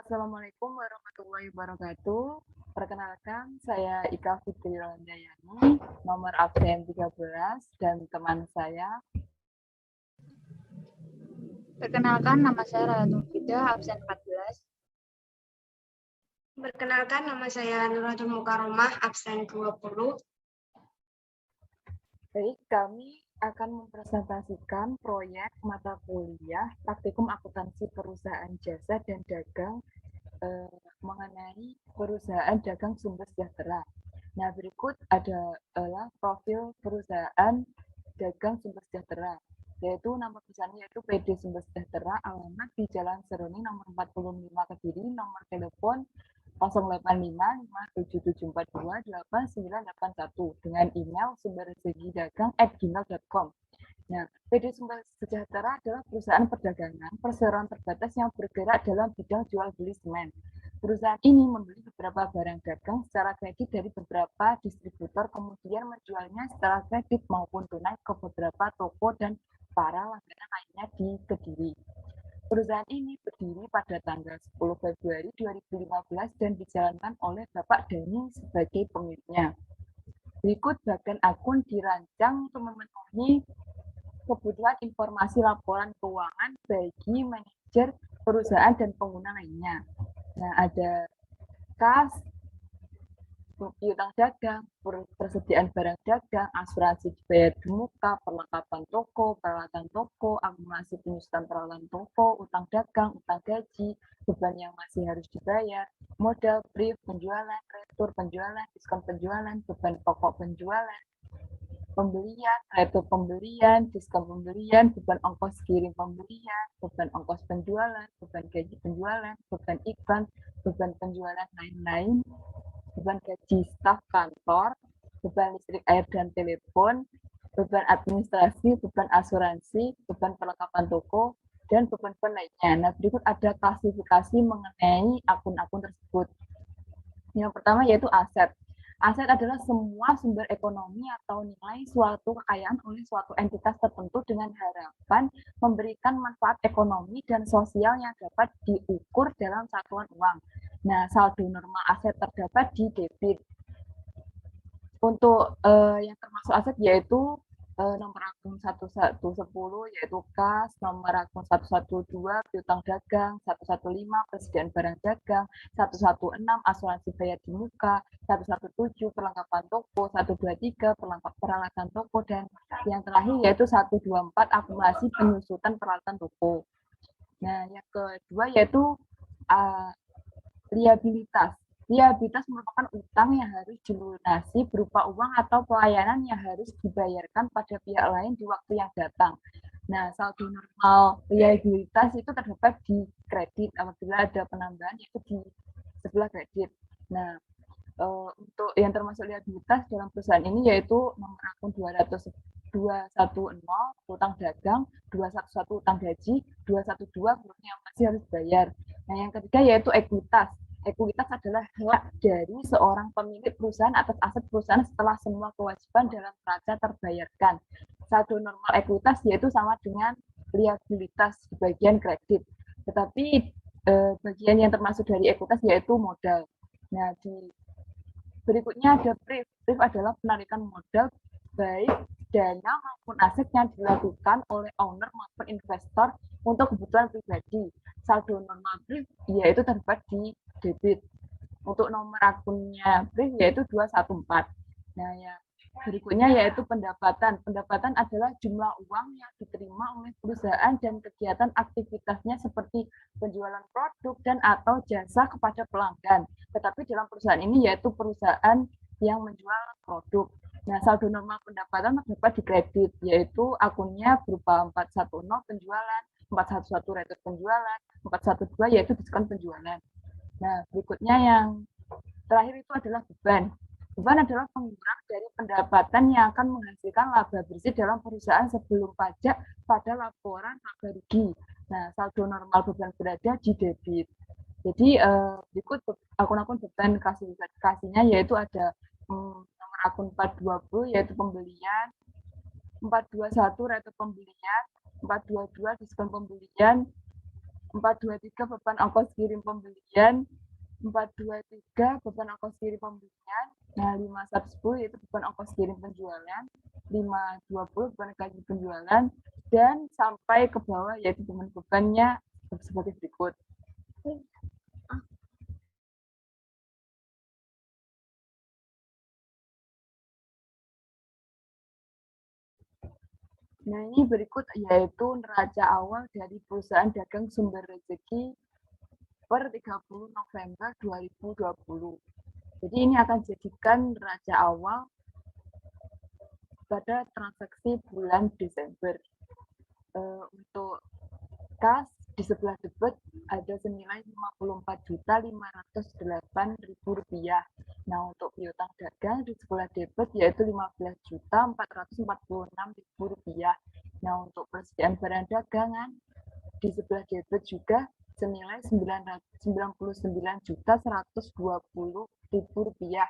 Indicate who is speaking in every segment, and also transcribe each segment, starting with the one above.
Speaker 1: Assalamualaikum warahmatullahi wabarakatuh. Perkenalkan, saya Ika Fitri Rolandayani, nomor absen 13, dan teman saya.
Speaker 2: Perkenalkan, nama saya Rayatul Fida, absen 14.
Speaker 3: Perkenalkan, nama saya Nuratul Mukaromah, absen 20.
Speaker 1: Baik, kami akan mempresentasikan proyek mata kuliah Praktikum Akuntansi Perusahaan Jasa dan Dagang mengenai perusahaan dagang sumber sejahtera. Nah, berikut adalah profil perusahaan dagang sumber sejahtera, yaitu nama perusahaannya yaitu PD Sumber Sejahtera, alamat di Jalan Seruni nomor 45 Kediri, nomor telepon 085957742891 dengan email sumbersegidagang@gmail.com. Nah, PD Sumber Sejahtera adalah perusahaan perdagangan perseroan terbatas yang bergerak dalam bidang jual beli semen. Perusahaan ini membeli beberapa barang dagang secara kredit dari beberapa distributor, kemudian menjualnya secara kredit maupun tunai ke beberapa toko dan para langganan lainnya di Kediri. Perusahaan ini berdiri pada tanggal 10 Februari 2015 dan dijalankan oleh Bapak Dani sebagai pemiliknya. Berikut bagian akun dirancang untuk memenuhi kebutuhan informasi laporan keuangan bagi manajer perusahaan dan pengguna lainnya. Nah, ada kas, piutang dagang, persediaan barang dagang, asuransi dibayar di muka, perlengkapan toko, peralatan toko, akumulasi penyusutan peralatan toko, utang dagang, utang gaji, beban yang masih harus dibayar, modal, brief, penjualan, retur penjualan, diskon penjualan, beban pokok penjualan, pembelian, retur pembelian, diskon pembelian, beban ongkos kirim pembelian, beban ongkos penjualan, beban gaji penjualan, beban iklan, beban penjualan lain-lain, beban gaji staf kantor, beban listrik, air, dan telepon, beban administrasi, beban asuransi, beban perlengkapan toko, dan beban-beban lainnya. Nah, berikut ada klasifikasi mengenai akun-akun tersebut. Yang pertama yaitu aset. Aset adalah semua sumber ekonomi atau nilai suatu kekayaan oleh suatu entitas tertentu dengan harapan memberikan manfaat ekonomi dan sosial yang dapat diukur dalam satuan uang. Nah, saldo normal aset terdapat di debit. Untuk yang termasuk aset yaitu nomor akun 1110 yaitu kas, nomor akun 112 piutang dagang, 115 persediaan barang dagang, 116 asuransi bayar di muka, 117 perlengkapan toko, 123 peralatan toko, dan yang terakhir yaitu 124 akumulasi penyusutan peralatan toko. Nah, yang kedua yaitu liabilitas. Liabilitas merupakan utang yang harus dilunasi berupa uang atau pelayanan yang harus dibayarkan pada pihak lain di waktu yang datang. Nah, saldo normal liabilitas itu terdapat di kredit apabila ada penambahan yaitu di sebelah kredit. Nah, untuk yang termasuk liabilitas dalam perusahaan ini yaitu nomor akun 210 utang dagang, 211 utang gaji, 212 yang masih harus bayar. Nah, yang ketiga yaitu ekuitas. Ekuitas adalah hak dari seorang pemilik perusahaan atas aset perusahaan setelah semua kewajiban dalam neraca terbayarkan. Saldo normal ekuitas yaitu sama dengan liabilitas di bagian kredit. Tetapi bagian yang termasuk dari ekuitas yaitu modal. Nah, di berikutnya ada brief. Brief adalah penarikan modal baik dana maupun aset yang dilakukan oleh owner maupun investor untuk kebutuhan pribadi. Saldo normal brief yaitu terdapat di debit. Untuk nomor akunnya brief yaitu 214. Nah, yang berikutnya yaitu pendapatan. Pendapatan adalah jumlah uang yang diterima oleh perusahaan dan kegiatan aktivitasnya seperti penjualan produk dan atau jasa kepada pelanggan. Tetapi dalam perusahaan ini yaitu perusahaan yang menjual produk. Nah, saldo normal pendapatan terdapat di kredit, yaitu akunnya berupa 410 penjualan, 411 retur penjualan, 412 yaitu diskon penjualan. Nah, berikutnya yang terakhir itu adalah beban. Beban adalah pengurang dari pendapatan yang akan menghasilkan laba bersih dalam perusahaan sebelum pajak pada laporan laba rugi. Nah, saldo normal beban berada di debit. Jadi berikut akun-akun beban klasifikasinya yaitu ada nomor akun 420 yaitu pembelian, 421 retur pembelian, 422 diskon pembelian, 423 beban ongkos kirim pembelian, 423 beban ongkos kirim pembelian, nah 5110 yaitu beban ongkos kirim penjualan, 520 beban gaji penjualan, dan sampai ke bawah yaitu beban-bebannya sebagai berikut. Nah, ini berikut yaitu neraca awal dari perusahaan dagang sumber rezeki per 30 November 2020. Jadi ini akan jadikan neraca awal pada transaksi bulan Desember. Untuk kas di sebelah debit ada senilai Rp54.508.000. Nah, untuk piutang dagang di sebelah debit yaitu Rp15.446.000. Nah, untuk persediaan barang dagangan di sebelah debit juga senilai Rp99.120.000.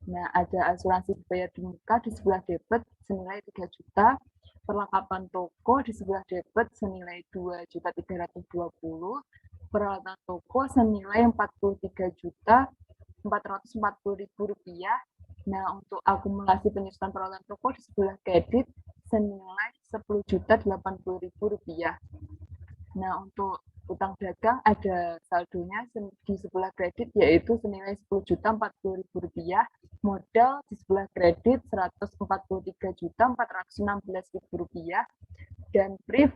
Speaker 1: Nah, ada asuransi dibayar di muka di sebelah debit senilai 3 juta, perlengkapan toko di sebelah debit senilai 2.320.000, peralatan toko senilai Rp43.440.000. Nah, untuk akumulasi penyusutan peralatan toko di sebelah kredit senilai Rp10.080.000. Nah, untuk utang dagang ada saldonya di sebelah kredit yaitu senilai Rp10.040.000, modal di sebelah kredit Rp143.416.000, dan brief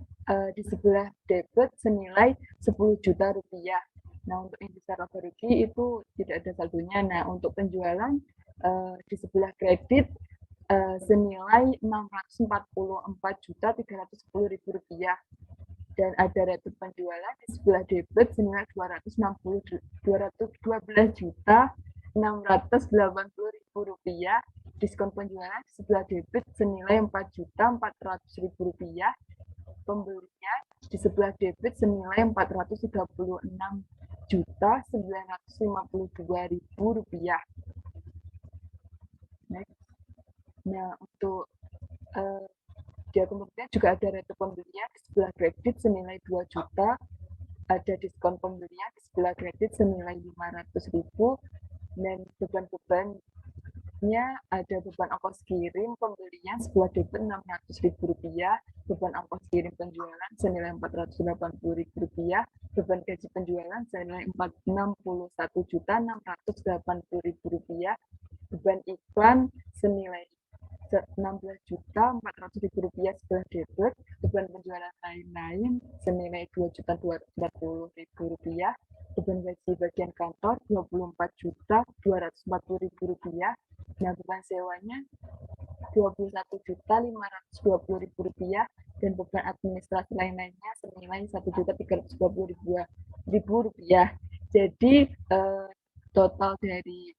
Speaker 1: di sebelah debit senilai Rp10 juta. Nah, untuk indeks laba rugi itu tidak ada saldonya. Nah, untuk penjualan di sebelah kredit senilai Rp644.310.000, dan ada retur penjualan di sebelah debit senilai Rp212.680.000, diskon penjualan di sebelah debit senilai Rp4.400.000, pembelinya di sebelah debit senilai Rp436.952.000. Nah, untuk dia kemudian juga ada retur pembelian di sebelah kredit senilai 2 juta, ada diskon pembelian di sebelah kredit senilai 500.000, dan beban-bebannya ada beban ongkos kirim pembelian sebelah debit Rp600.000, beban ongkos kirim penjualan senilai Rp480.000, beban gaji penjualan senilai Rp61.680.000, beban iklan senilai Rp16.400.000 sebelah debit, beban penjualan lain-lain senilai Rp2.240.000, beban gaji bagian kantor Rp24.240.000. Nah, beban sewanya Rp21.520.000, dan beban administrasi lain-lainnya senilai Rp1.320.000. Jadi total dari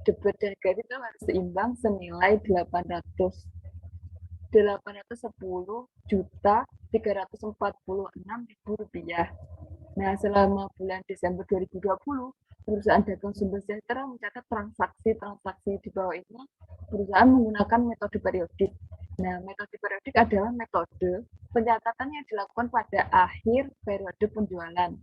Speaker 1: debit dan kredit itu harus seimbang senilai Rp810.346.000. Nah, selama bulan Desember 2020, perusahaan dagang Sumber Sejahtera mencatat transaksi-transaksi di bawah ini. Perusahaan menggunakan metode periodik. Nah, metode periodik adalah metode pencatatan yang dilakukan pada akhir periode penjualan.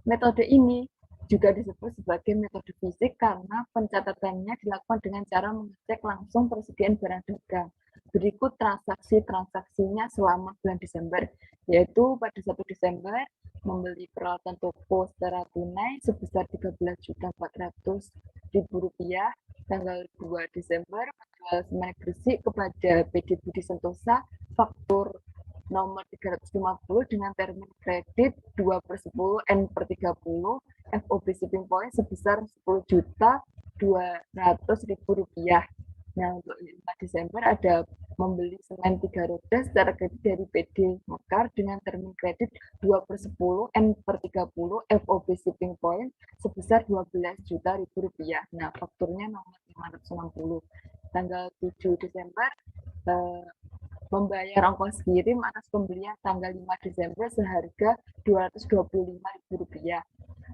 Speaker 1: Metode ini juga disebut sebagai metode fisik karena pencatatannya dilakukan dengan cara mengecek langsung persediaan barang dagang. Berikut transaksi-transaksinya selama bulan Desember, yaitu pada 1 Desember membeli peralatan toko secara tunai sebesar Rp13.400.000, tanggal 2 Desember menjual semen Gresik kepada PD Budi Sentosa faktur nomor 350 dengan termin kredit 2/10 N/30 FOB Shipping Point sebesar Rp10.200.000. Nah, untuk 5 Desember ada membeli semen 3 roda secara kredit dari PD Mekar dengan termin kredit 2/10 N/30 FOB Shipping Point sebesar Rp12 juta. Nah, fakturnya nomor 560. Tanggal 7 Desember membayar ongkos kirim atas pembelian tanggal 5 Desember seharga Rp225.000.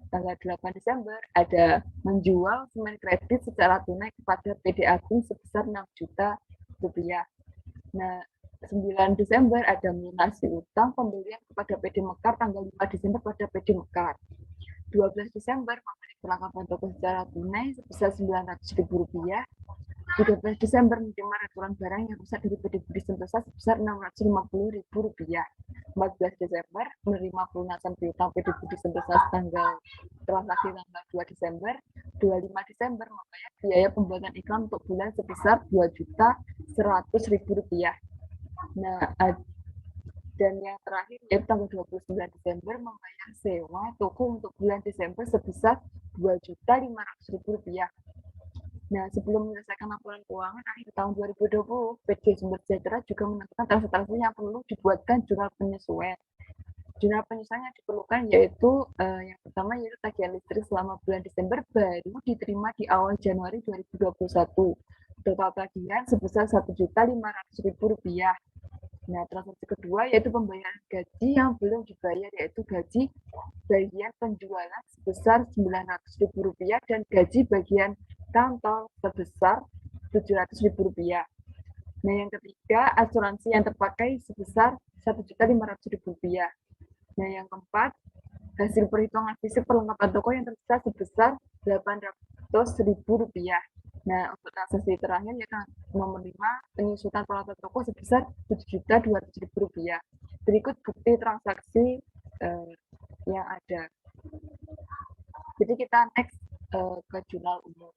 Speaker 1: Tanggal 8 Desember ada menjual semen kredit secara tunai kepada PD Agung sebesar Rp6 juta. Nah, 9 Desember ada melunasi utang pembelian kepada PD Mekar tanggal 5 Desember pada PD Mekar. 12 Desember membeli perlengkapan toko secara tunai sebesar Rp900.000. 13 Desember menerima returan barang yang rusak dari PD Budi Sentosa sebesar Rp650.000. 14 Desember menerima pelunasan piutang PD Budi Sentosa tanggal transaksi tanggal 2 Desember. 25 Desember membayar biaya pembuatan iklan untuk bulan sebesar Rp2.100.000. Nah, dan yang terakhir yaitu tanggal 29 Desember membayar sewa toko untuk bulan Desember sebesar Rp2.500.000. Nah, sebelum menyelesaikan laporan keuangan akhir tahun 2020, PT Sumber Sejahtera juga menentukan transaksi yang perlu dibuatkan jurnal penyesuaian. Jurnal penyesuaian yang diperlukan yaitu yang pertama yaitu tagihan listrik selama bulan Desember baru diterima di awal Januari 2021. Total tagihan sebesar Rp1.500.000. Nah, transaksi kedua yaitu pembayaran gaji yang belum dibayar yaitu gaji bagian penjualan sebesar Rp900.000 dan gaji bagian kantor sebesar Rp700.000. Nah, yang ketiga, asuransi yang terpakai sebesar Rp1.500.000. Nah, yang keempat, hasil perhitungan fisik perlengkapan toko yang tersisa sebesar Rp800.000. Nah, untuk transaksi terakhir yaitu menerima penyusutan peralatan toko sebesar Rp7.200.000. Berikut bukti transaksi yang ada. Jadi kita next ke jurnal umum.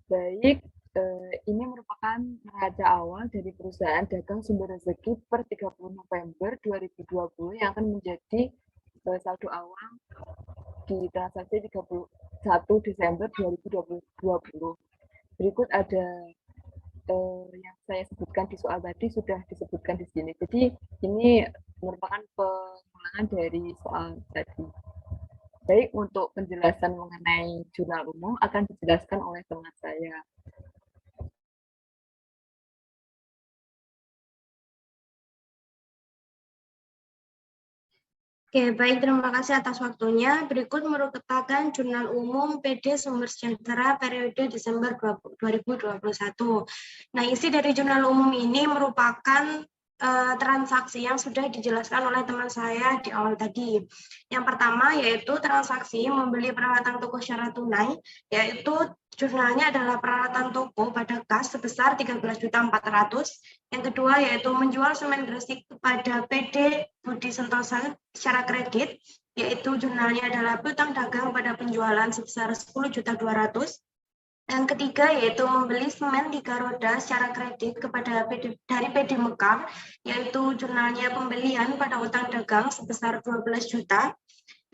Speaker 1: Baik, ini merupakan neraca awal dari perusahaan dagang Sumber Rezeki per 30 November 2020 yang akan menjadi saldo awal di transaksi 31 Desember 2020. Berikut ada yang saya sebutkan di soal tadi sudah disebutkan di sini. Jadi ini merupakan pengulangan dari soal tadi. Baik, untuk penjelasan mengenai jurnal umum akan dijelaskan oleh teman saya.
Speaker 3: Oke, baik, terima kasih atas waktunya. Berikut merupakan jurnal umum PD Sumber Sejahtera periode Desember 2021. Nah, isi dari jurnal umum ini merupakan transaksi yang sudah dijelaskan oleh teman saya di awal tadi. Yang pertama yaitu transaksi membeli peralatan toko secara tunai, yaitu jurnalnya adalah peralatan toko pada kas sebesar Rp13.400.000. Yang kedua yaitu menjual semen gresik kepada PD Budi Sentosa secara kredit, yaitu jurnalnya adalah piutang dagang pada penjualan sebesar Rp10.200.000. Yang ketiga yaitu membeli semen 3 roda secara kredit kepada dari PD Mekar, yaitu jurnalnya pembelian pada utang dagang sebesar 12 juta.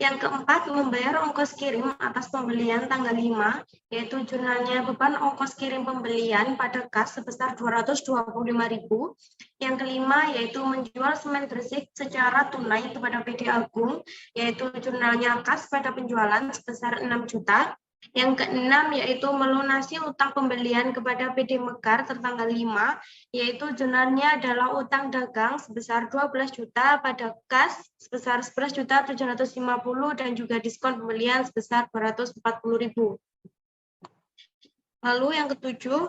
Speaker 3: Yang keempat, membayar ongkos kirim atas pembelian tanggal 5, yaitu jurnalnya beban ongkos kirim pembelian pada kas sebesar 225.000. Yang kelima, yaitu menjual semen gresik secara tunai kepada PD Agung, yaitu jurnalnya kas pada penjualan sebesar 6 juta. Yang keenam yaitu melunasi utang pembelian kepada PD Mekar tertanggal 5, yaitu jurnalnya adalah utang dagang sebesar 12 juta pada kas sebesar 11.750.000 dan juga diskon pembelian sebesar 240.000. Lalu yang ketujuh,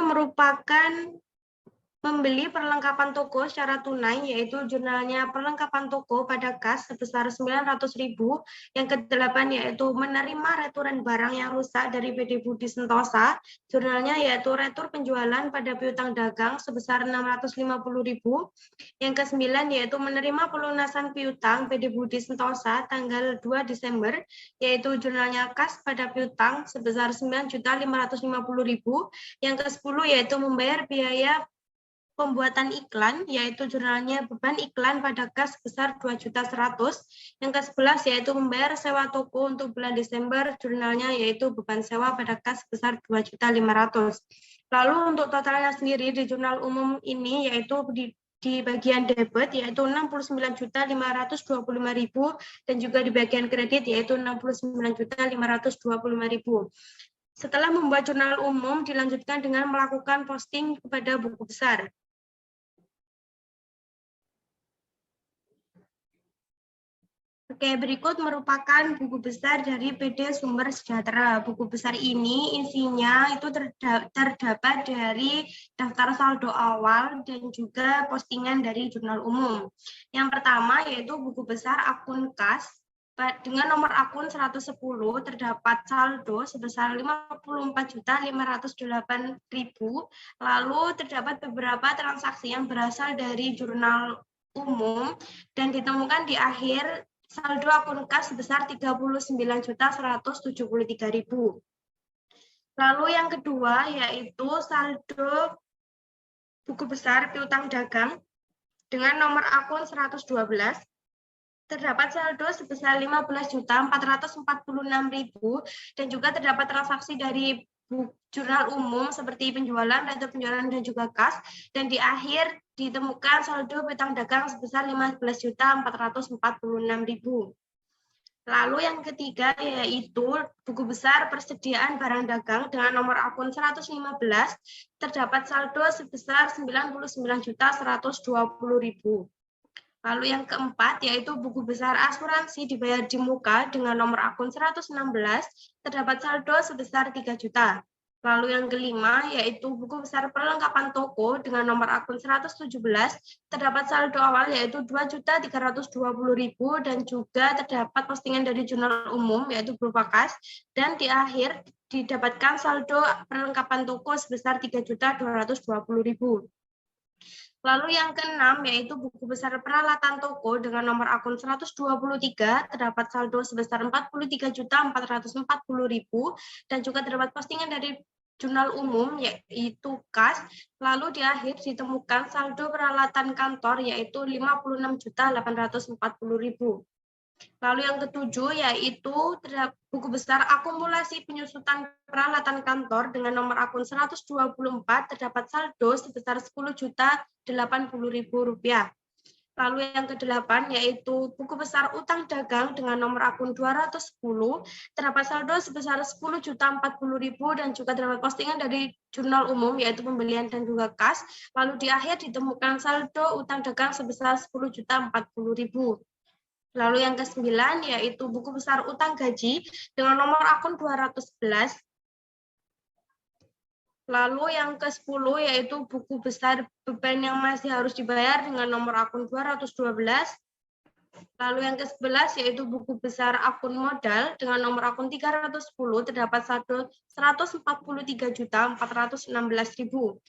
Speaker 3: merupakan membeli perlengkapan toko secara tunai, yaitu jurnalnya perlengkapan toko pada kas sebesar 900.000. Yang kedelapan yaitu menerima returan barang yang rusak dari PD Budi Sentosa, jurnalnya yaitu retur penjualan pada piutang dagang sebesar 650.000. Yang kesembilan yaitu menerima pelunasan piutang PD Budi Sentosa tanggal 2 Desember, yaitu jurnalnya kas pada piutang sebesar 9.550.000. Yang ke-10 yaitu membayar biaya pembuatan iklan, yaitu jurnalnya beban iklan pada kas sebesar 2.100.000. Yang ke-11 yaitu membayar sewa toko untuk bulan Desember, jurnalnya yaitu beban sewa pada kas sebesar 2.500.000. Lalu untuk totalnya sendiri di jurnal umum ini yaitu di bagian debit yaitu 69.525.000 dan juga di bagian kredit yaitu 69.525.000. Setelah membuat jurnal umum, dilanjutkan dengan melakukan posting kepada buku besar. Oke, berikut merupakan buku besar dari PD Sumber Sejahtera. Buku besar ini isinya itu terdapat dari daftar saldo awal dan juga postingan dari jurnal umum. Yang pertama yaitu buku besar akun kas. Dengan nomor akun 110 terdapat saldo sebesar 54.508.000. Lalu terdapat beberapa transaksi yang berasal dari jurnal umum dan ditemukan di akhir saldo akun kas sebesar 39.173.000. Lalu yang kedua yaitu saldo buku besar piutang dagang dengan nomor akun 112 terdapat saldo sebesar 15.446.000 dan juga terdapat transaksi dari jurnal umum seperti penjualan, rental penjualan dan juga kas, dan di akhir ditemukan saldo piutang dagang sebesar 15.446.000. Lalu yang ketiga yaitu buku besar persediaan barang dagang dengan nomor akun 115 terdapat saldo sebesar 99.120.000. Lalu yang keempat yaitu buku besar asuransi dibayar di muka dengan nomor akun 116 terdapat saldo sebesar 3 juta. Lalu yang kelima yaitu buku besar perlengkapan toko dengan nomor akun 117 terdapat saldo awal yaitu 2.320.000 dan juga terdapat postingan dari jurnal umum yaitu berupa kas dan di akhir didapatkan saldo perlengkapan toko sebesar 3.220.000. Lalu yang keenam yaitu buku besar peralatan toko dengan nomor akun 123 terdapat saldo sebesar 43.440.000 dan juga terdapat postingan dari jurnal umum yaitu kas. Lalu di akhir ditemukan saldo peralatan kantor yaitu 56.840.000. Lalu yang ketujuh yaitu buku besar akumulasi penyusutan peralatan kantor dengan nomor akun 124 terdapat saldo sebesar Rp10.080.000. Lalu yang kedelapan yaitu buku besar utang dagang dengan nomor akun 210 terdapat saldo sebesar Rp10.040.000 dan juga terdapat postingan dari jurnal umum yaitu pembelian dan juga kas. Lalu di akhir ditemukan saldo utang dagang sebesar Rp10.040.000. Lalu yang ke-9 yaitu buku besar utang gaji dengan nomor akun 211. Lalu yang ke-10 yaitu buku besar beban yang masih harus dibayar dengan nomor akun 212. Lalu yang ke-11 yaitu buku besar akun modal dengan nomor akun 310 terdapat saldo Rp143.416.000.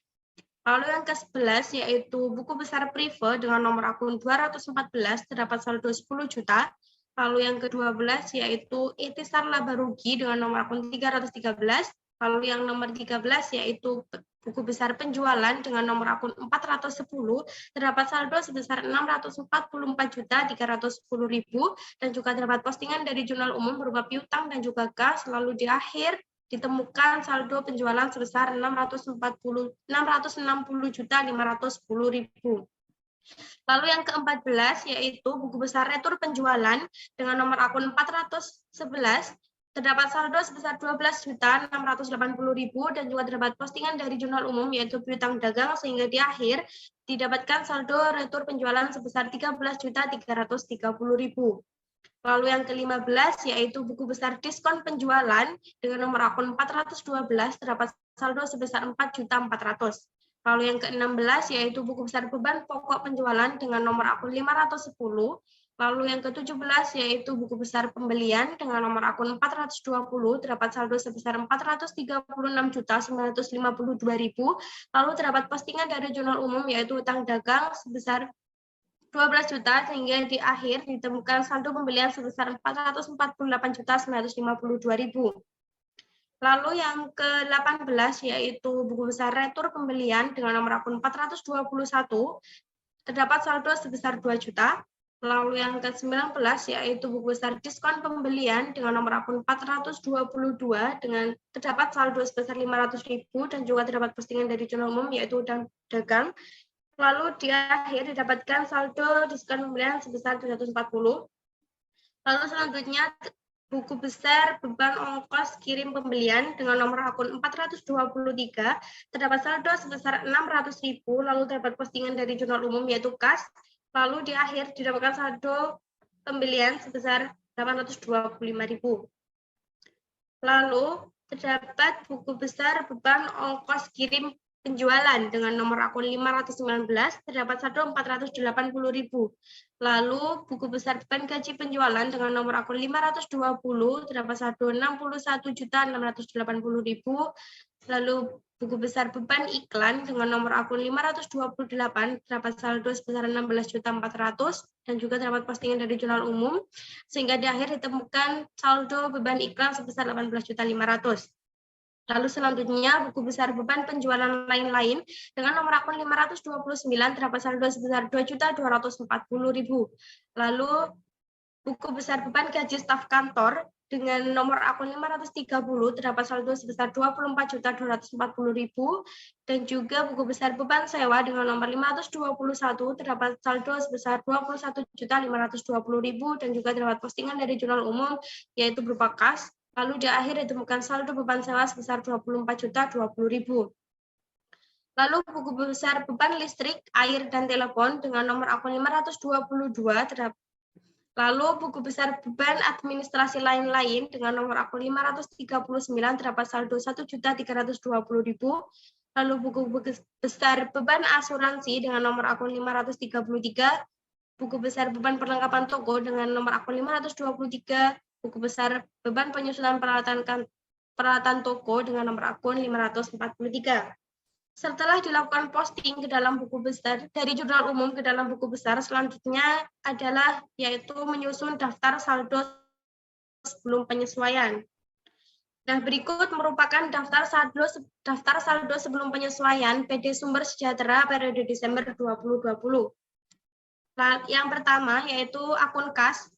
Speaker 3: Lalu yang ke-11 yaitu buku besar prive dengan nomor akun 214 terdapat saldo 10 juta. Lalu yang ke-12 yaitu ikhtisar laba rugi dengan nomor akun 313. Lalu yang nomor 13 yaitu buku besar penjualan dengan nomor akun 410 terdapat saldo sebesar Rp644.310.000 dan juga terdapat postingan dari jurnal umum berupa piutang dan juga kas. Lalu di akhir ditemukan saldo penjualan sebesar Rp660.510.000. Lalu yang ke-14 yaitu buku besar retur penjualan dengan nomor akun 411 terdapat saldo sebesar Rp12.680.000 dan juga terdapat postingan dari jurnal umum yaitu piutang dagang sehingga di akhir didapatkan saldo retur penjualan sebesar Rp13.330.000. Lalu yang ke-15 yaitu buku besar diskon penjualan dengan nomor akun 412 terdapat saldo sebesar Rp4.400.000. Lalu yang ke-16 yaitu buku besar beban pokok penjualan dengan nomor akun 510. Lalu yang ke-17 yaitu buku besar pembelian dengan nomor akun 420 terdapat saldo sebesar Rp436.952.000. Lalu terdapat postingan dari jurnal umum yaitu utang dagang sebesar 12 juta sehingga di akhir ditemukan saldo pembelian sebesar Rp448.952.000. Lalu yang ke-18 yaitu buku besar retur pembelian dengan nomor akun 421, terdapat saldo sebesar 2 juta. Lalu yang ke-19 yaitu buku besar diskon pembelian dengan nomor akun 422 dengan terdapat saldo sebesar 500.000 dan juga terdapat postingan dari jurnal umum yaitu Udang Dagang. Lalu di akhir didapatkan saldo diskon pembelian sebesar 740. Lalu selanjutnya buku besar beban ongkos kirim pembelian dengan nomor akun 423 terdapat saldo sebesar 600.000, lalu terdapat postingan dari jurnal umum yaitu KAS, lalu di akhir didapatkan saldo pembelian sebesar 825.000. Lalu terdapat buku besar beban ongkos kirim penjualan dengan nomor akun 519 terdapat saldo 480.000. Lalu buku besar beban gaji penjualan dengan nomor akun 520 terdapat saldo 61.680.000. Lalu buku besar beban iklan dengan nomor akun 528 terdapat saldo sebesar 16.400 dan juga terdapat postingan dari jurnal umum sehingga di akhir ditemukan saldo beban iklan sebesar 18.500. Lalu selanjutnya buku besar beban penjualan lain-lain dengan nomor akun 529 terdapat saldo sebesar 2.240.000. Lalu buku besar beban gaji staf kantor dengan nomor akun 530 terdapat saldo sebesar 24.240.000 dan juga buku besar beban sewa dengan nomor 521 terdapat saldo sebesar 21.520.000 dan juga terdapat postingan dari jurnal umum yaitu berupa KAS. Lalu di akhir ditemukan saldo beban sewa sebesar 24.020.000. Lalu buku besar beban listrik, air, dan telepon dengan nomor akun 522 terdapat. Lalu buku besar beban administrasi lain-lain dengan nomor akun 539 terdapat saldo 1.320.000. Lalu buku besar beban asuransi dengan nomor akun 533, buku besar beban perlengkapan toko dengan nomor akun 523, buku besar beban penyusunan peralatan toko dengan nomor akun 543. Setelah dilakukan posting ke dalam buku besar, dari jurnal umum ke dalam buku besar, selanjutnya adalah yaitu menyusun daftar saldo sebelum penyesuaian. Nah, berikut merupakan daftar saldo sebelum penyesuaian PD Sumber Sejahtera periode Desember 2020. Yang pertama yaitu akun KAS.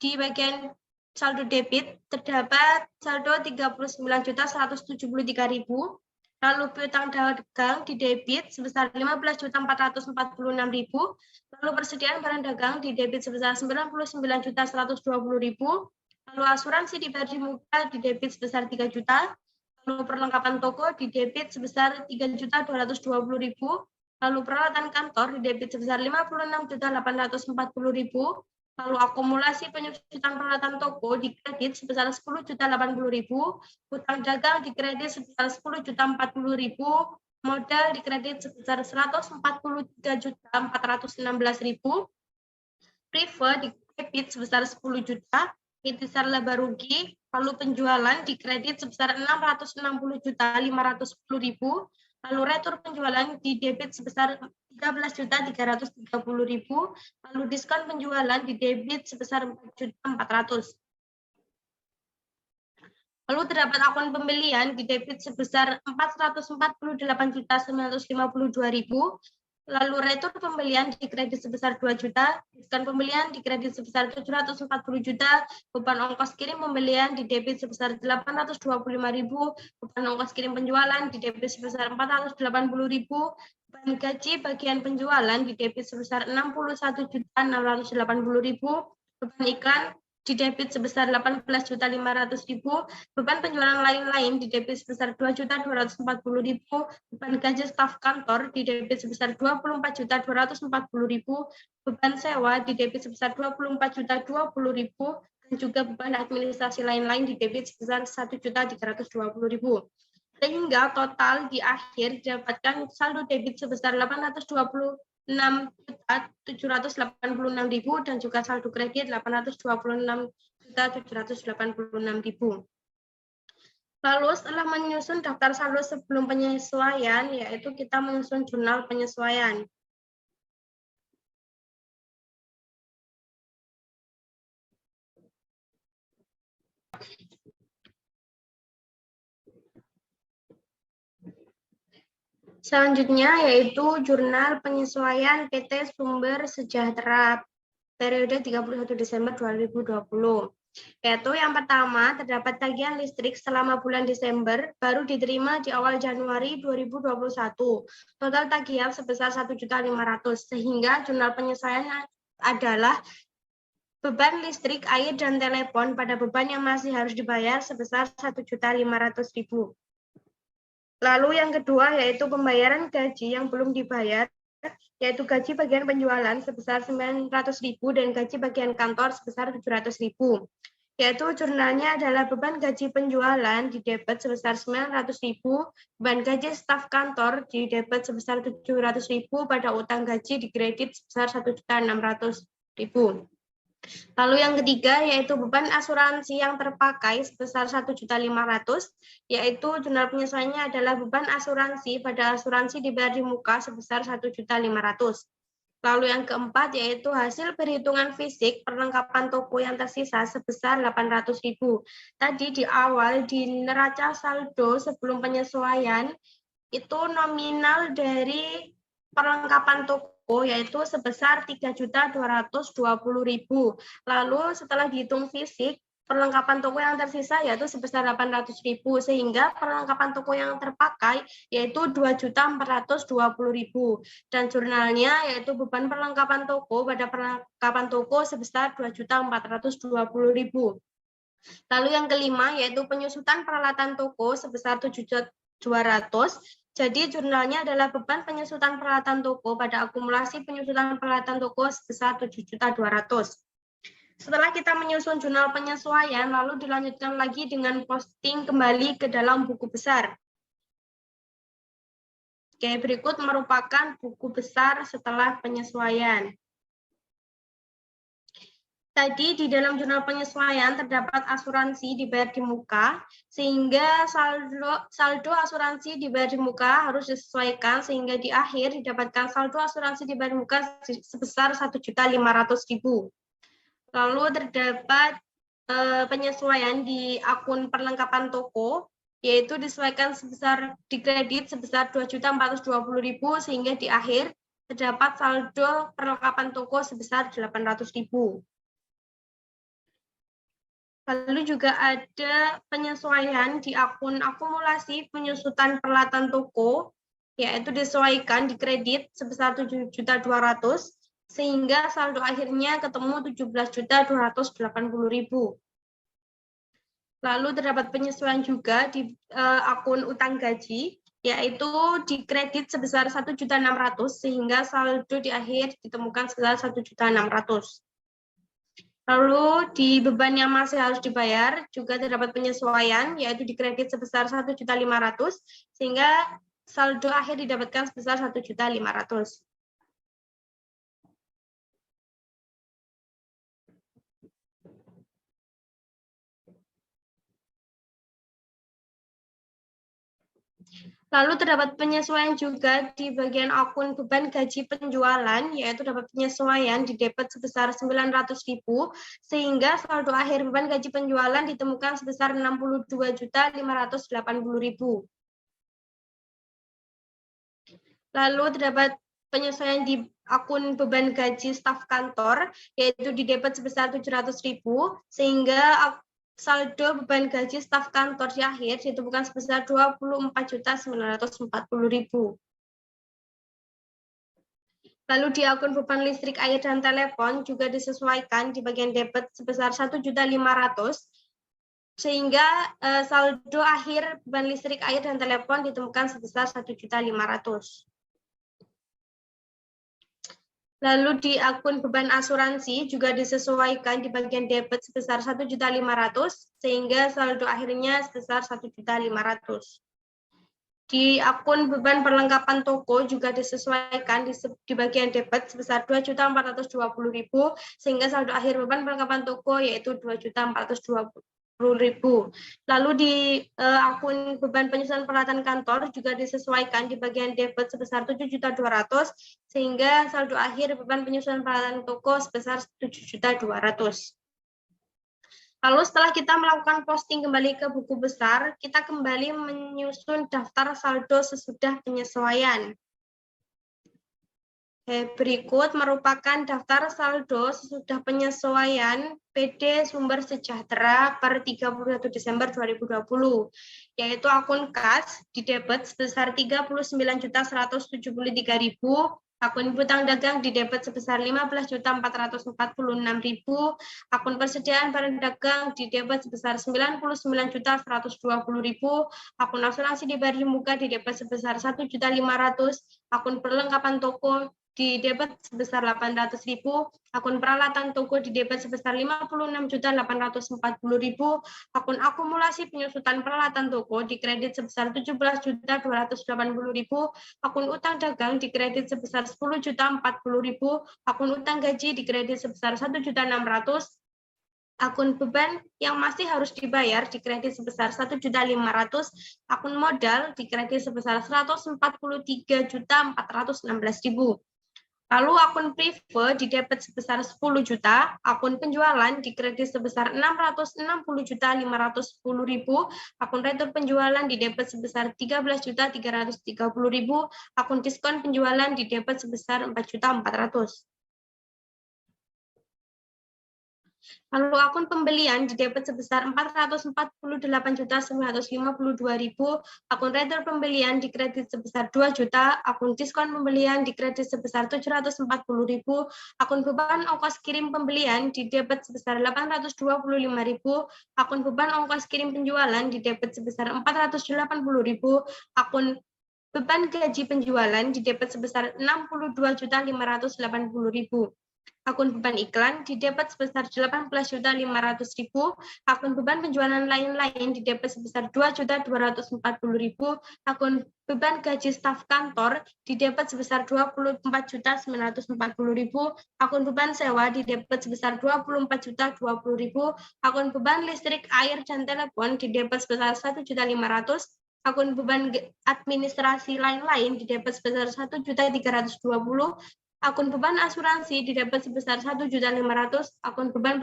Speaker 3: Di bagian saldo debit terdapat saldo 39.173.000. Lalu piutang dagang di debit sebesar 15.446.000. Lalu persediaan barang dagang di debit sebesar 99.120.000. Lalu asuransi dibayar di muka di debit sebesar 3 juta. Lalu perlengkapan toko di debit sebesar 3.220.000. Lalu peralatan kantor di debit sebesar 56.840.000. Lalu akumulasi penyusutan peralatan toko di kredit sebesar 10.080.000, hutang dagang di kredit sebesar 10.040.000, modal di kredit sebesar 143.416.000, prive di debit sebesar 10 juta, intisar laba rugi, lalu penjualan di kredit sebesar 660.510.000, lalu retur penjualan di debit sebesar 13.330.000, lalu diskon penjualan di debit sebesar 4.400.000. Lalu terdapat akun pembelian di debit sebesar 448.952.000, lalu retur pembelian di kredit sebesar 2 juta, diskon pembelian di kredit sebesar 740 juta, beban ongkos kirim pembelian di debit sebesar 825.000, beban ongkos kirim penjualan di debit sebesar 480.000, beban gaji bagian penjualan di debit sebesar 61.680.000, beban iklan di debit sebesar 18.500.000, beban penjualan lain-lain di debit sebesar 2.240.000, beban gaji staf kantor di debit sebesar 24.240.000, beban sewa di debit sebesar 24.020.000, dan juga beban administrasi lain-lain di debit sebesar 1.320.000. Sehingga total di akhir didapatkan saldo debit sebesar 826.786.000 dan juga saldo kredit 826.786.000. Lalu setelah menyusun daftar saldo sebelum penyesuaian, yaitu kita menyusun jurnal penyesuaian. Selanjutnya yaitu jurnal penyesuaian PT Sumber Sejahtera periode 31 Desember 2020. Yaitu yang pertama, terdapat tagihan listrik selama bulan Desember baru diterima di awal Januari 2021. Total tagihan sebesar 1.500.000, sehingga jurnal penyesuaian adalah beban listrik, air, dan telepon pada beban yang masih harus dibayar sebesar 1.500.000. Lalu yang kedua yaitu pembayaran gaji yang belum dibayar, yaitu gaji bagian penjualan sebesar 900.000 dan gaji bagian kantor sebesar 700.000. Yaitu jurnalnya adalah beban gaji penjualan di debit sebesar 900.000, beban gaji staf kantor di debit sebesar 700.000, pada utang gaji di kredit sebesar 1.600.000. Lalu yang ketiga yaitu beban asuransi yang terpakai sebesar 1.500.000, yaitu jurnal penyesuaiannya adalah beban asuransi pada asuransi dibayar di muka sebesar 1.500.000. Lalu yang keempat yaitu hasil perhitungan fisik perlengkapan toko yang tersisa sebesar 800.000. Tadi di awal di neraca saldo sebelum penyesuaian itu nominal dari perlengkapan toko yaitu sebesar 3.220.000. Lalu setelah dihitung fisik, perlengkapan toko yang tersisa yaitu sebesar 800.000, sehingga perlengkapan toko yang terpakai yaitu 2.420.000. Dan jurnalnya yaitu beban perlengkapan toko pada perlengkapan toko sebesar 2.420.000. Lalu yang kelima yaitu penyusutan peralatan toko sebesar 7.200.000. Jadi jurnalnya adalah beban penyusutan peralatan toko pada akumulasi penyusutan peralatan toko sebesar 7.200.000. Setelah kita menyusun jurnal penyesuaian, lalu dilanjutkan lagi dengan posting kembali ke dalam buku besar. Oke, berikut merupakan buku besar setelah penyesuaian. Tadi di dalam jurnal penyesuaian terdapat asuransi dibayar di muka, sehingga saldo asuransi dibayar di muka harus disesuaikan, sehingga di akhir didapatkan saldo asuransi dibayar di muka sebesar 1.500.000. Lalu terdapat penyesuaian di akun perlengkapan toko, yaitu disesuaikan sebesar di kredit sebesar 2.420.000, sehingga di akhir terdapat saldo perlengkapan toko sebesar 800.000. Lalu juga ada penyesuaian di akun akumulasi penyusutan peralatan toko, yaitu disesuaikan di kredit sebesar 7.200.000, sehingga saldo akhirnya ketemu 17.280.000. Lalu terdapat penyesuaian juga di akun utang gaji, yaitu di kredit sebesar 1.600.000, sehingga saldo di akhir ditemukan sebesar 1.600.000. Lalu di beban yang masih harus dibayar juga terdapat penyesuaian, yaitu di kredit sebesar 1.500.000, sehingga saldo akhir didapatkan sebesar 1.500.000. Lalu terdapat penyesuaian juga di bagian akun beban gaji penjualan, yaitu dapat penyesuaian di debit sebesar 900.000, sehingga saldo akhir beban gaji penjualan ditemukan sebesar 62.580.000. Lalu terdapat penyesuaian di akun beban gaji staf kantor, yaitu di debit sebesar 700.000, sehingga saldo beban gaji staf kantor di akhir ditemukan sebesar 24.940.000. Lalu di akun beban listrik, air, dan telepon juga disesuaikan di bagian debit sebesar 1.500.000, sehingga saldo akhir beban listrik, air, dan telepon ditemukan sebesar 1.500.000. Lalu di akun beban asuransi juga disesuaikan di bagian debit sebesar 1.500.000, sehingga saldo akhirnya sebesar 1.500.000. Di akun beban perlengkapan toko juga disesuaikan di bagian debit sebesar 2.420.000, sehingga saldo akhir beban perlengkapan toko yaitu 2.420.000. Lalu di akun beban penyusunan peralatan kantor juga disesuaikan di bagian debit sebesar 7.200.000, sehingga saldo akhir beban penyusunan peralatan toko sebesar 7.200.000. Lalu setelah kita melakukan posting kembali ke buku besar, kita kembali menyusun daftar saldo sesudah penyesuaian. Berikut merupakan daftar saldo sesudah penyesuaian PD Sumber Sejahtera per 31 Desember 2020, yaitu akun kas di debit sebesar 39.173.000, akun piutang dagang di debit sebesar 15.446.000, akun persediaan barang dagang di debit sebesar 99.120.000, akun asuransi di bari muka di debit sebesar 1.500.000, akun perlengkapan toko di debit sebesar 800.000, akun peralatan toko di debit sebesar 56.840.000, akun akumulasi penyusutan peralatan toko di kredit sebesar 17.280.000, akun utang dagang di kredit sebesar 10.040.000, akun utang gaji di kredit sebesar 1.600.000, akun beban yang masih harus dibayar di kredit sebesar 1.500.000, akun modal di kredit sebesar 143.416.000. Lalu akun prive di debit sebesar 10 juta, akun penjualan di kredit sebesar 660.510.000, akun retur penjualan di debit sebesar 13.330.000, akun diskon penjualan di debit sebesar 4.400.000. Lalu akun pembelian di debit sebesar 448.952.000, akun retur pembelian di kredit sebesar 2 juta, akun diskon pembelian di kredit sebesar 740.000, akun beban ongkos kirim pembelian di debit sebesar 825.000, akun beban ongkos kirim penjualan di debit sebesar 480.000, akun beban gaji penjualan di debit sebesar 62.580.000. Akun beban iklan di debit sebesar 18.500.000, akun beban penjualan lain-lain di debit sebesar 2.240.000, akun beban gaji staf kantor di debit sebesar 24.940.000, akun beban sewa di debit sebesar 24.020.000, akun beban listrik, air, dan telepon di debit sebesar 1.500.000, akun beban administrasi lain-lain di debit sebesar 1.320.000, akun beban asuransi di debit sebesar 1.500.000, akun beban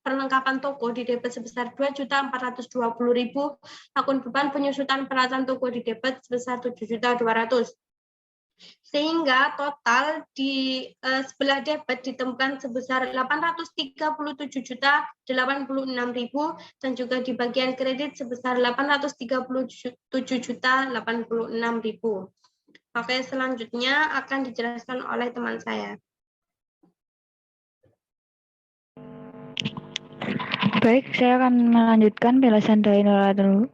Speaker 3: perlengkapan toko di debit sebesar 2.420.000, akun beban penyusutan peralatan toko di debit sebesar 7.200.000. Sehingga total di sebelah debit ditemukan sebesar 837.086.000 dan juga di bagian kredit sebesar 837.086.000. Oke, selanjutnya akan dijelaskan oleh teman saya.
Speaker 2: Baik, saya akan melanjutkan penjelasan dari Nora dulu.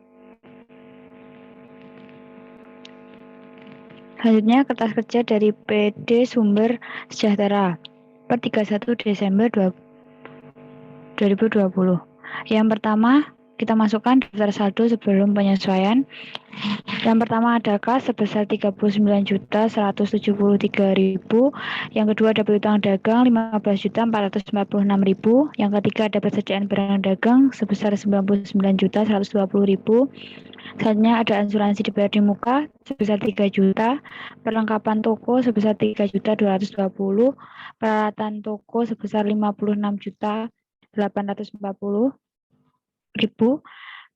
Speaker 2: Selanjutnya, kertas kerja dari PD Sumber Sejahtera per 31 Desember 2020. Yang pertama, kita masukkan daftar saldo sebelum penyesuaian. Yang pertama ada kas sebesar 39.173.000. Yang kedua ada piutang dagang 15.446.000. Yang ketiga ada persediaan barang dagang sebesar 99.120.000. Selanjutnya ada asuransi dibayar di muka sebesar 3 juta, perlengkapan toko sebesar 3.220.000, peralatan toko sebesar 56.840.000.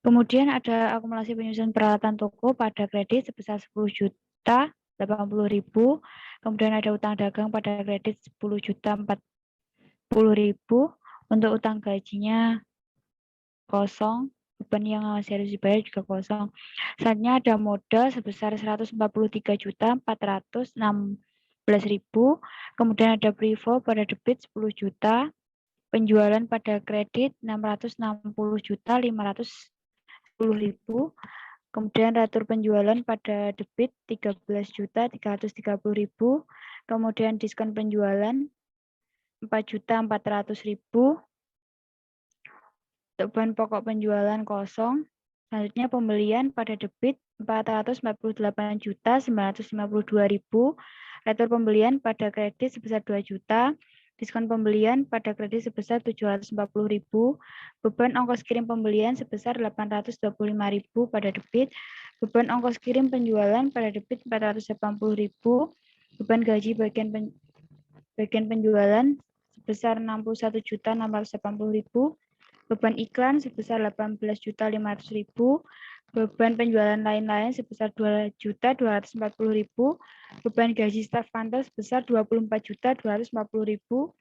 Speaker 2: Kemudian ada akumulasi penyusunan peralatan toko pada kredit sebesar 10.080.000. Kemudian ada utang dagang pada kredit 10.040.000. Untuk utang gajinya kosong, beban yang masih harus dibayar juga kosong. Selanjutnya ada modal sebesar 143.416.000. Kemudian ada privo pada debit 10 juta, penjualan pada kredit 660.510.000. Kemudian retur penjualan pada debit 13.330.000. Kemudian diskon penjualan 4.400.000. Untuk bahan pokok penjualan kosong. Selanjutnya pembelian pada debit 448.952.000. Retur pembelian pada kredit sebesar 2 juta. Diskon pembelian pada kredit sebesar 740.000. Beban ongkos kirim pembelian sebesar 825.000 pada debit. Beban ongkos kirim penjualan pada debit 480.000. Beban gaji bagian penjualan sebesar 61.680.000. beban iklan sebesar 18.500.000, beban penjualan lain-lain sebesar 2.240.000, beban gaji staf kantor sebesar 24.240.000,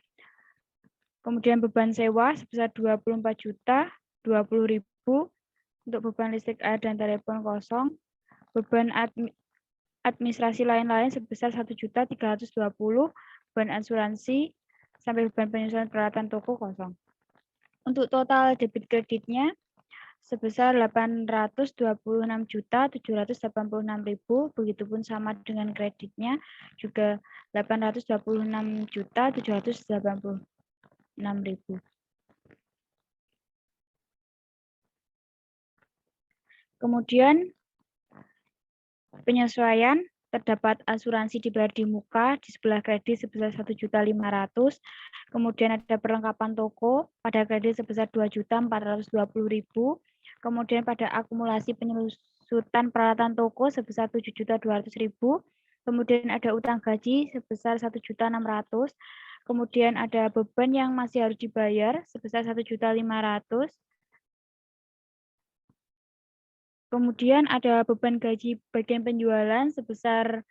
Speaker 2: kemudian beban sewa sebesar 24.020.000 untuk beban listrik, air, dan telepon kosong, beban administrasi lain-lain sebesar 1.320.000, beban asuransi, sampai beban penyusunan peralatan toko kosong. Untuk total debit kreditnya sebesar 826.786.000, begitupun sama dengan kreditnya juga 826.786.000. Kemudian penyesuaian, terdapat asuransi dibayar di muka di sebelah kredit sebesar 1.500.000. Kemudian ada perlengkapan toko pada kredit sebesar 2.420.000. Kemudian pada akumulasi penyelusutan peralatan toko sebesar 7.200.000. Kemudian ada utang gaji sebesar 1.600.000. Kemudian ada beban yang masih harus dibayar sebesar 1.500.000. Kemudian ada beban gaji bagian penjualan sebesar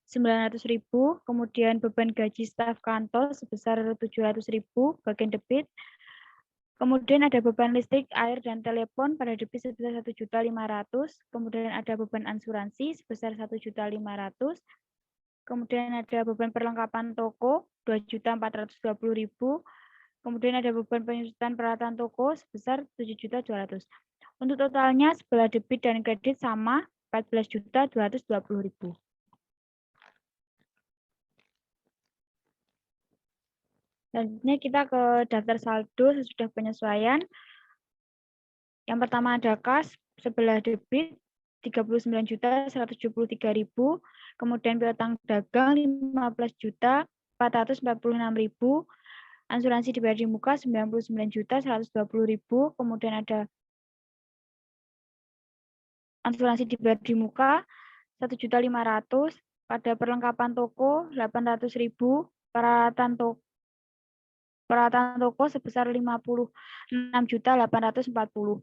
Speaker 2: 900.000, kemudian beban gaji staf kantor sebesar 700.000 bagian debit. Kemudian ada beban listrik, air, dan telepon pada debit sebesar 1.500.000, kemudian ada beban asuransi sebesar 1.500.000, kemudian ada beban perlengkapan toko 2.420.000, kemudian ada beban penyusutan peralatan toko sebesar 7.200.000. Untuk totalnya sebelah debit dan kredit sama 14.220.000. Selanjutnya kita ke daftar saldo sesudah penyesuaian. Yang pertama ada kas sebelah debit 39.173.000, kemudian piutang dagang 15.446.000, asuransi dibayar di muka 99.120.000, kemudian ada asuransi dibayar di muka 1.500.000, pada perlengkapan toko 800.000, peralatan toko sebesar 56.840.000.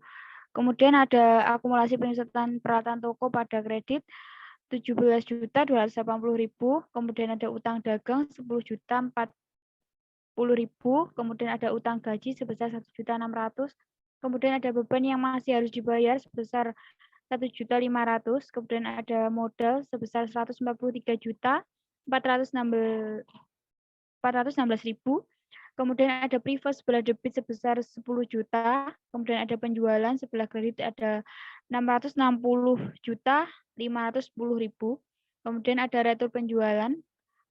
Speaker 2: Kemudian ada akumulasi penyusutan peralatan toko pada kredit 17.280.000, kemudian ada utang dagang 10.040.000, kemudian ada utang gaji sebesar 1.600.000, kemudian ada beban yang masih harus dibayar sebesar 1.500.000, kemudian ada modal sebesar 153.416.000, kemudian ada privat sebelah debit sebesar 10 juta, kemudian ada penjualan sebelah kredit ada 660.510.000, kemudian ada retur penjualan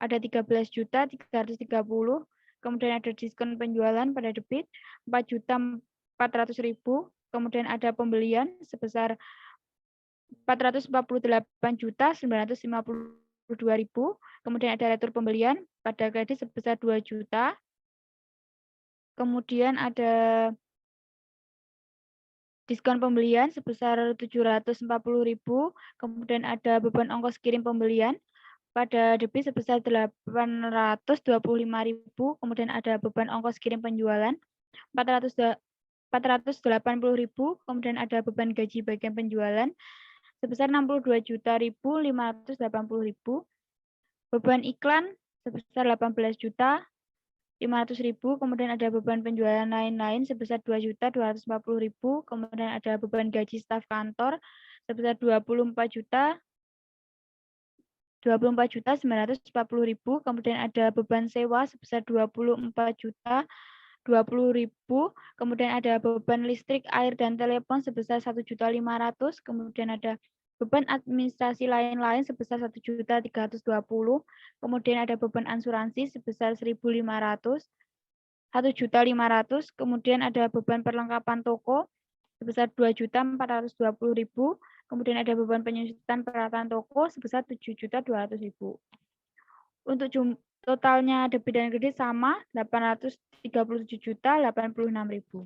Speaker 2: ada 13.330.000, kemudian ada diskon penjualan pada debit 4.400.000, kemudian ada pembelian sebesar 448.952.000, kemudian ada retur pembelian pada kredit sebesar 2 juta, kemudian ada diskon pembelian sebesar 740.000, kemudian ada beban ongkos kirim pembelian pada debit sebesar 825.000, kemudian ada beban ongkos kirim penjualan 480.000, kemudian ada beban gaji bagian penjualan sebesar 62.580.000, beban iklan sebesar 18.500.000, kemudian ada beban penjualan lain-lain sebesar 2.240.000, kemudian ada beban gaji staf kantor sebesar 24.940.000, kemudian ada beban sewa sebesar 24.020.000, kemudian ada beban listrik, air, dan telepon sebesar 1.500.000, kemudian ada beban administrasi lain-lain sebesar 1.320.000, kemudian ada beban asuransi sebesar 1.500.000, kemudian ada beban perlengkapan toko sebesar 2.420.000, kemudian ada beban penyusutan peralatan toko sebesar 7.200.000. Untuk totalnya debit dan kredit sama 837.086.000.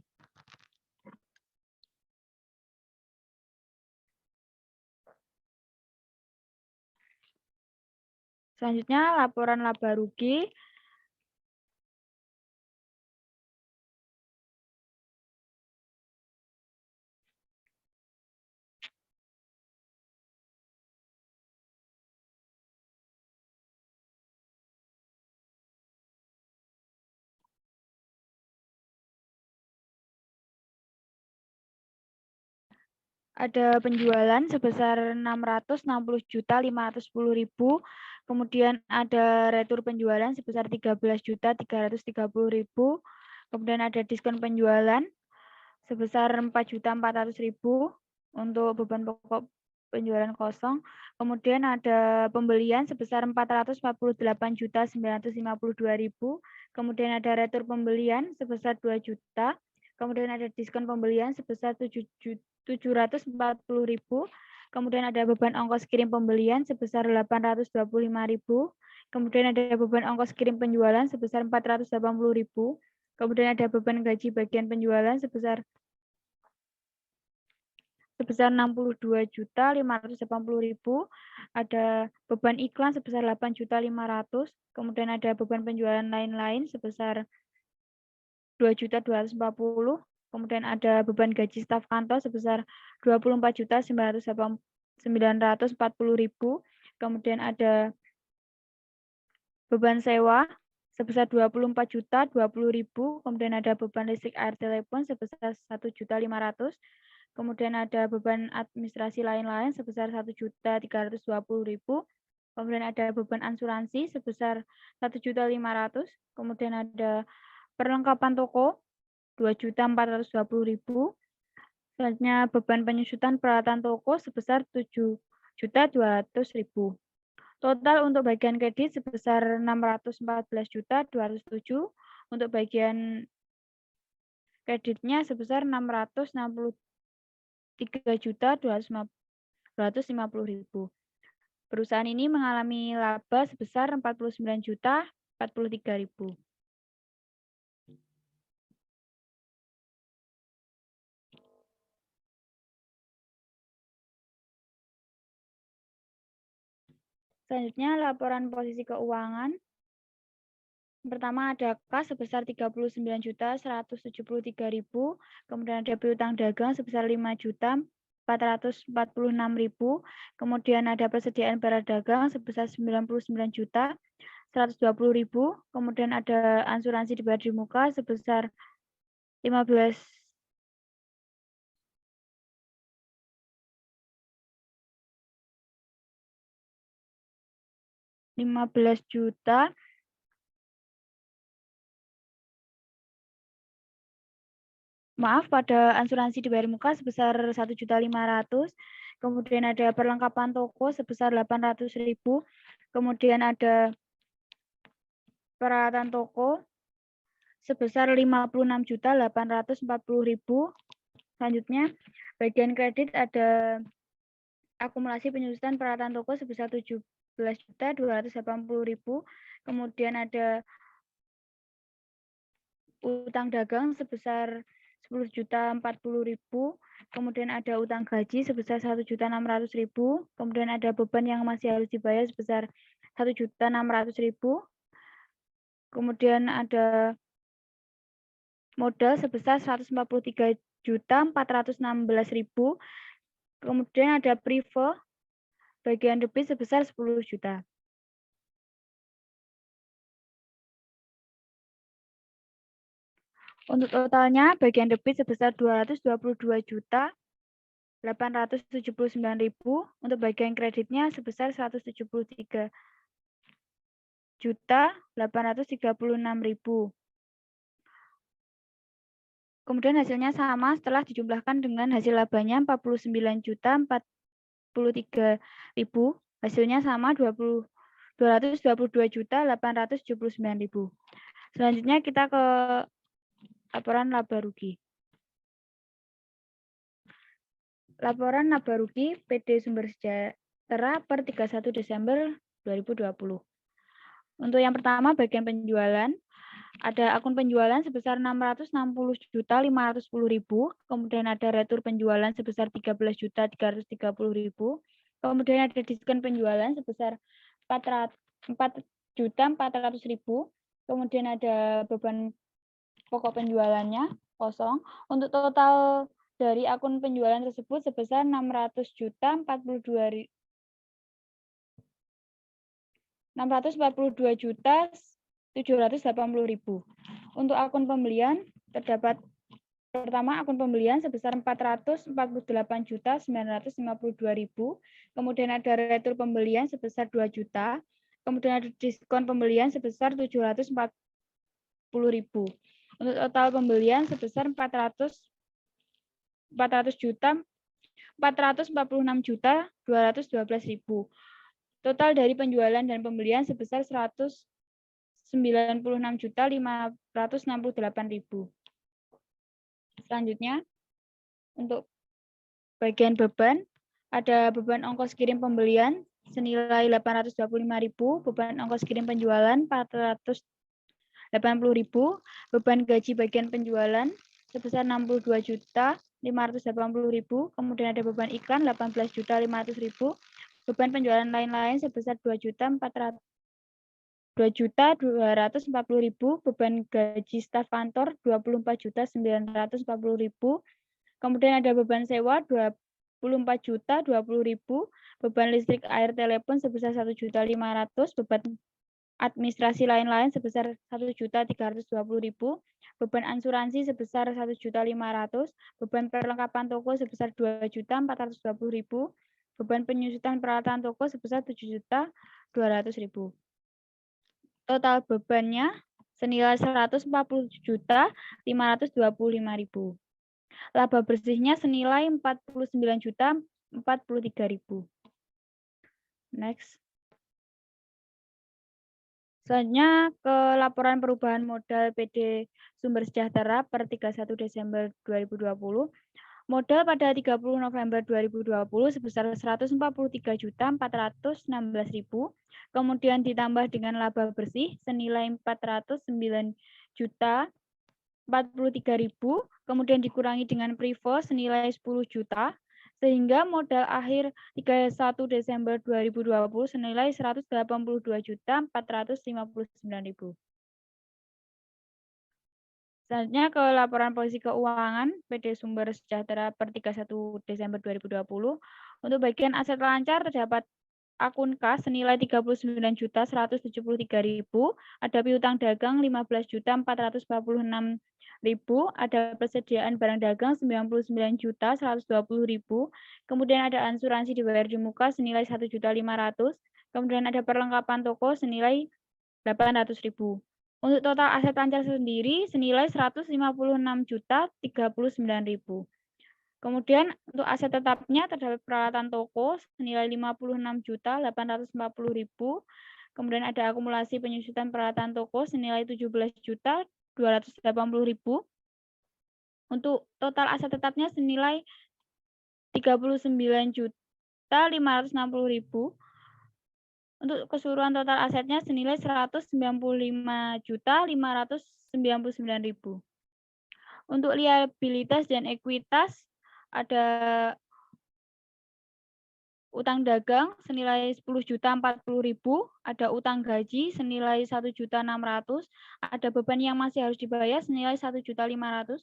Speaker 2: Selanjutnya laporan laba rugi. ada penjualan sebesar 660.510.000, kemudian ada retur penjualan sebesar 13.330.000, kemudian ada diskon penjualan sebesar 4.400.000 untuk beban pokok penjualan kosong, kemudian ada pembelian sebesar 448.952.000, kemudian ada retur pembelian sebesar 2 juta, kemudian ada diskon pembelian sebesar 740.000, kemudian ada beban ongkos kirim pembelian sebesar 825.000, kemudian ada beban ongkos kirim penjualan sebesar 480.000, kemudian ada beban gaji bagian penjualan sebesar 62.580.000, ada beban iklan sebesar 8.500.000, kemudian ada beban penjualan lain-lain sebesar 2.240.000, kemudian ada beban gaji staf kantor sebesar 24.940.000, kemudian ada beban sewa sebesar 24.020.000, kemudian ada beban listrik air telepon sebesar 1.500.000, kemudian ada beban administrasi lain-lain sebesar 1.320.000, kemudian ada beban asuransi sebesar 1.500.000, kemudian ada perlengkapan toko 2.420.000, selanjutnya beban penyusutan peralatan toko sebesar 7.200.000. Total untuk bagian kredit sebesar 614.207, untuk bagian kreditnya sebesar 633.250.000. Perusahaan ini mengalami laba sebesar 49.043.000. Selanjutnya laporan posisi keuangan. Pertama ada kas sebesar 39.173.000, kemudian ada piutang dagang sebesar 5.446.000, kemudian ada persediaan barang dagang sebesar 99.120.000, kemudian ada asuransi dibayar di muka sebesar 15 juta. Maaf, pada asuransi dibayar muka sebesar 1.500.000, kemudian ada perlengkapan toko sebesar 800.000, kemudian ada peralatan toko sebesar 56.840.000. Selanjutnya, bagian kredit ada akumulasi penyusutan peralatan toko sebesar 17.280.000, kemudian ada utang dagang sebesar 10.040.000, kemudian ada utang gaji sebesar 1.600.000, kemudian ada beban yang masih harus dibayar sebesar 1.600.000, kemudian ada modal sebesar 143.416.000, kemudian ada prive bagian debit sebesar 10 juta. Untuk totalnya, bagian debit sebesar 222.879.000, untuk bagian kreditnya sebesar 173.836.000. Kemudian hasilnya sama setelah dijumlahkan dengan hasil labanya 49.043.000, hasilnya sama 222.879.000. Selanjutnya kita ke laporan laba rugi. Laporan laba rugi PT Sumber Sejahtera per 31 Desember 2020. Untuk yang pertama bagian penjualan, ada akun penjualan sebesar 660.510.000, kemudian ada retur penjualan sebesar 13.330.000, kemudian ada diskon penjualan sebesar 4.400.000, kemudian ada beban pokok penjualannya kosong. Untuk total dari akun penjualan tersebut sebesar 642.780.000. Untuk akun pembelian terdapat Pertama, akun pembelian sebesar 448.952.000. Kemudian ada retur pembelian sebesar 2 juta. Kemudian ada diskon pembelian sebesar 740.000. Untuk total pembelian sebesar 446.212.000. Total dari penjualan dan pembelian sebesar 196.568.000. Selanjutnya, untuk bagian beban, ada beban ongkos kirim pembelian senilai 825.000, beban ongkos kirim penjualan 480.000, beban gaji bagian penjualan sebesar 62.580.000, kemudian ada beban iklan 18.500.000, beban penjualan lain-lain sebesar 2.240.000, beban gaji staf kantor 24.940.000, kemudian ada beban sewa 24.020.000, beban listrik air telepon sebesar 1.500.000, beban administrasi lain-lain sebesar 1.320.000, beban asuransi sebesar 1.500.000, beban perlengkapan toko sebesar 2.420.000, beban penyusutan peralatan toko sebesar 7.200.000. Total bebannya senilai 140.525.000. Laba bersihnya senilai 49.043.000. Next. Selanjutnya ke laporan perubahan modal PD Sumber Sejahtera per 31 Desember 2020. Modal pada 30 November 2020 sebesar 143.416.000, kemudian ditambah dengan laba bersih senilai 409.043.000, kemudian dikurangi dengan privo senilai 10 juta, sehingga modal akhir 31 Desember 2020 senilai 182.459.000. Selanjutnya ke laporan posisi keuangan PD Sumber Sejahtera per 31 Desember 2020. Untuk bagian aset lancar terdapat akun kas senilai 39.173.000, ada piutang dagang 15.446.000, ada persediaan barang dagang 99.120.000, kemudian ada asuransi dibayar di muka senilai 1.500.000, kemudian ada perlengkapan toko senilai 800.000. Untuk total aset lancar sendiri senilai 156.039.000. Kemudian untuk aset tetapnya terdapat peralatan toko senilai 56.840.000. Kemudian ada akumulasi penyusutan peralatan toko senilai 17.280.000. Untuk total aset tetapnya senilai 39.560.000. Untuk keseluruhan total asetnya senilai 195.599.000. Untuk liabilitas dan ekuitas ada utang dagang senilai 10.040.000, ada utang gaji senilai 1.600.000, ada beban yang masih harus dibayar senilai 1.500.000.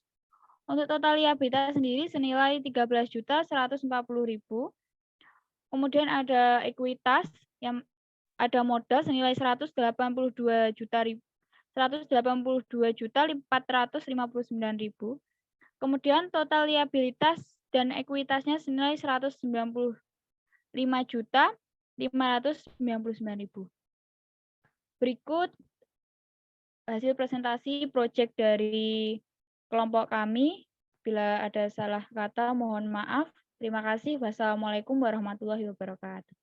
Speaker 2: Untuk total liabilitas sendiri senilai 13.140.000. Kemudian ada ekuitas yang ada modal senilai 182.459.000. Kemudian total liabilitas dan ekuitasnya senilai 195.599.000. Berikut hasil presentasi proyek dari kelompok kami. Bila ada salah kata mohon maaf. Terima kasih. Wassalamualaikum warahmatullahi wabarakatuh.